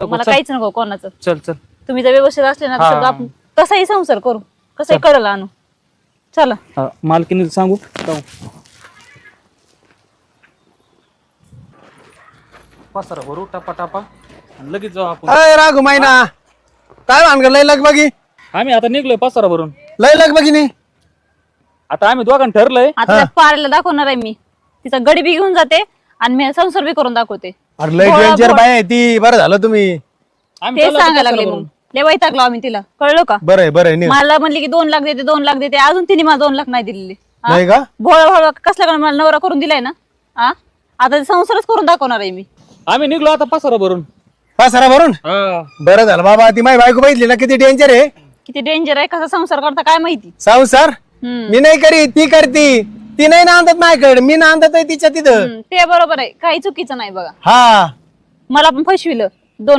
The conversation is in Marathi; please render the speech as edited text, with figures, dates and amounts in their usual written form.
मला चल. काहीच नको कोणाचं. चल चल. तुम्ही जर व्यवस्थित असले ना तर हा. सगळं आपण कसाही संसार करू, कसंही कळलं आणू. चला. हा, मालकीने सांगू पसारा भरू टापा टापा आणि लगेच जाऊ आपण. अय राघू मायना काय भानगड लय लग बघी आम्ही आता निघलोय पसारा भरून. लय लग बघी नाही आता आम्ही दोघांनी ठरलंय आता त्या पारेला दाखवणार आहे मी. तिचा गडी बी घेऊन जाते आणि मी संसार बी करून दाखवते. अरे लय भोळा डेंजर भोळा. बाय आहे ती. बरं झालं तुम्ही आम्ही ते चाललो आता सांगायला पसारा लागले भरून. मग. लय वैतागलो आम्ही तिला, कळलं का? बरं आहे मला म्हणली की 2 लाख देते 2 लाख देते, अजून तिने मला 2 लाख नाही दिलेले. हा? नाही का भोळा भोळा कसला का मला नवरा करून दिलाय ना. हा आता संसारच करून दाखवणार आहे मी. आम्ही निघलो आता पसारा भरून. पासारा भरून हा. बरं झालं बाबा. ती माझी बायको बघितली ना किती डेंजर आहे. किती डेंजर आहे, कसा संसार करता काय माहिती. संसार मी नाही करी ती करती. ती नाही नांदत माझ्याकडे, मी नांदत आहे तिच्या तिथं. ते बरोबर आहे, काही चुकीचं नाही बघा. हा मला पण फसविलं 2